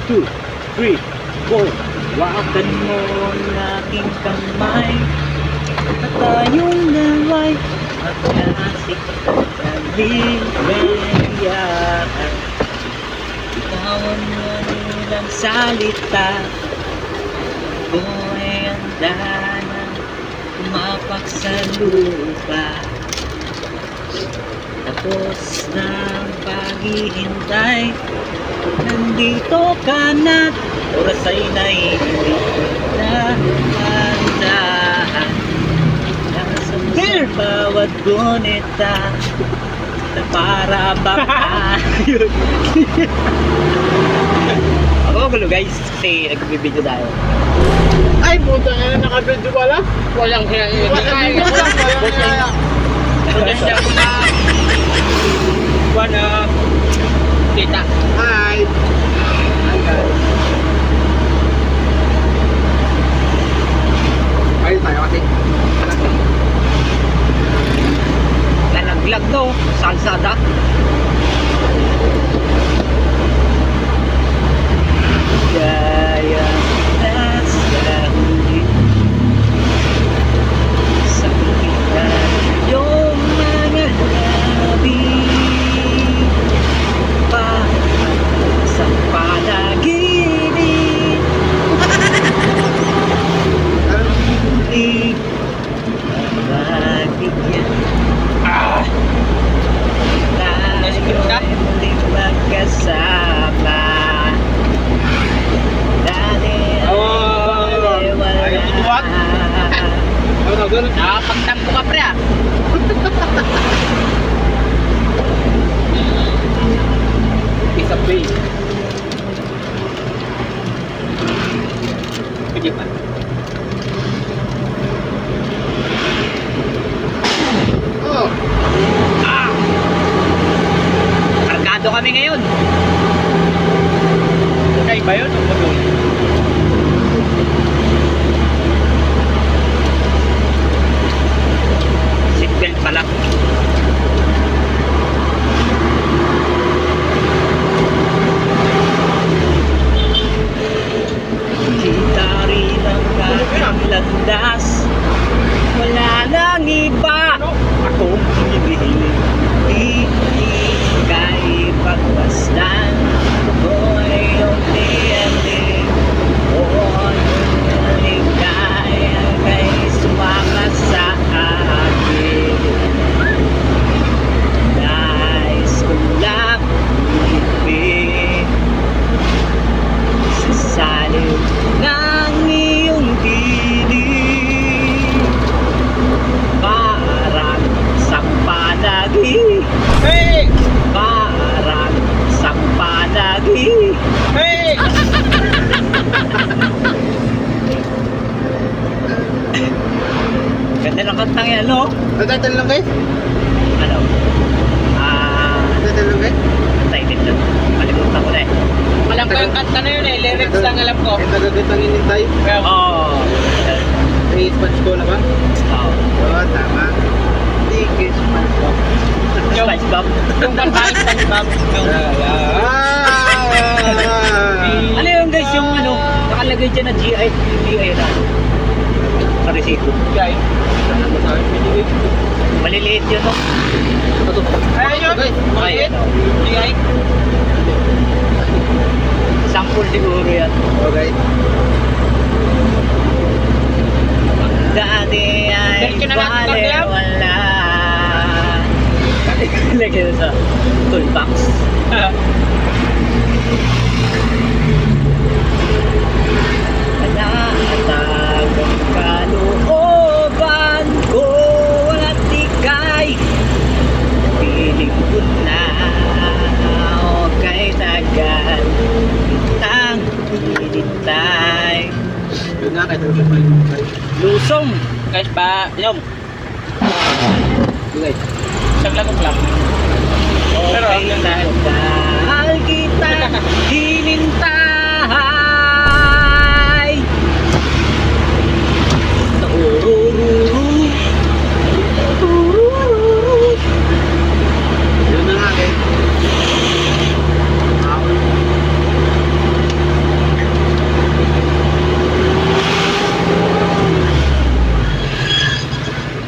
2, 3, 4. Wakan mo ang aking kamay at tayong dalaway magkasik at ligayahan. Bitawan mo nilang salita, ako ay handa na tumapak sa lupa. Tapos na ang paghihintay, nandito ka na, oras ay naiinit na handaan. Nasa bawat gunita na para bang ayun. Ako gulo guys, kasi nagbibideo tayo. Ay, puta na, nakabidyo pala. Walang kaya yun. Walang kaya. Kita. Hi. Hi guys. Ayun tayo kasi. Lalaglag to, salsada. Gaya na sa huli, sa kita yung mga labi pa sa panaginip. Huli magbigyan. Tayo'y muling magkasama. Dati ay wala. Nakapagtampo ka pre ah. Piece of bait. Pwede pa. Oh. Arkado kami ngayon. Okay ba yun? Seatbelt pala. Kita rin ang aking landas, wala nang iba akong hinihiling. Di kay pagpasdan, ako'y umiyalig. Oon ang ligaya kay sumama sa akin. Nais ko lang umibig sa salim ng iyong tinig, parang sampanagi. Hey! Parang sampanagi. Hey! Ganda ng kantang yan, no? Nagtatal lang kayo? Ano? Nagtatal lang kayo? Title lang. Malimutan ko na eh. Alam ko yung kanta na yun eh, lyrics lang alam ko. May tagagitangin din tayo. Oo. May sponge ko na ba? Oo. Oo, tama. Hindi kayo sponge ko. SpongeBob. Yung kanta yung SpongeBob. Yung Ano yun guys, yung ano, nakalagay dyan na GI na. Sa resibo. guy. Maliliit yun, no? Ayun yun. Okay, ano? GI. Sample siguro yan. Okay. Dati ay Diretso na natin, bale Gabriel. wala. Lagyan sa toolbox. Natagang kalooban ko at ika'y piling ko na. Okay, tagal kitang hinintay. Yun nga, kahit ano pa yun. Lusong. Guys ba, yun. Okay. Saglagok lang. Pero Okay, ang ganda. tagal kita hinintay. Turururu. Turururu. Yun na nga, okay.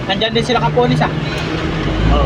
Nandyan din sila kapolis ah. Oh,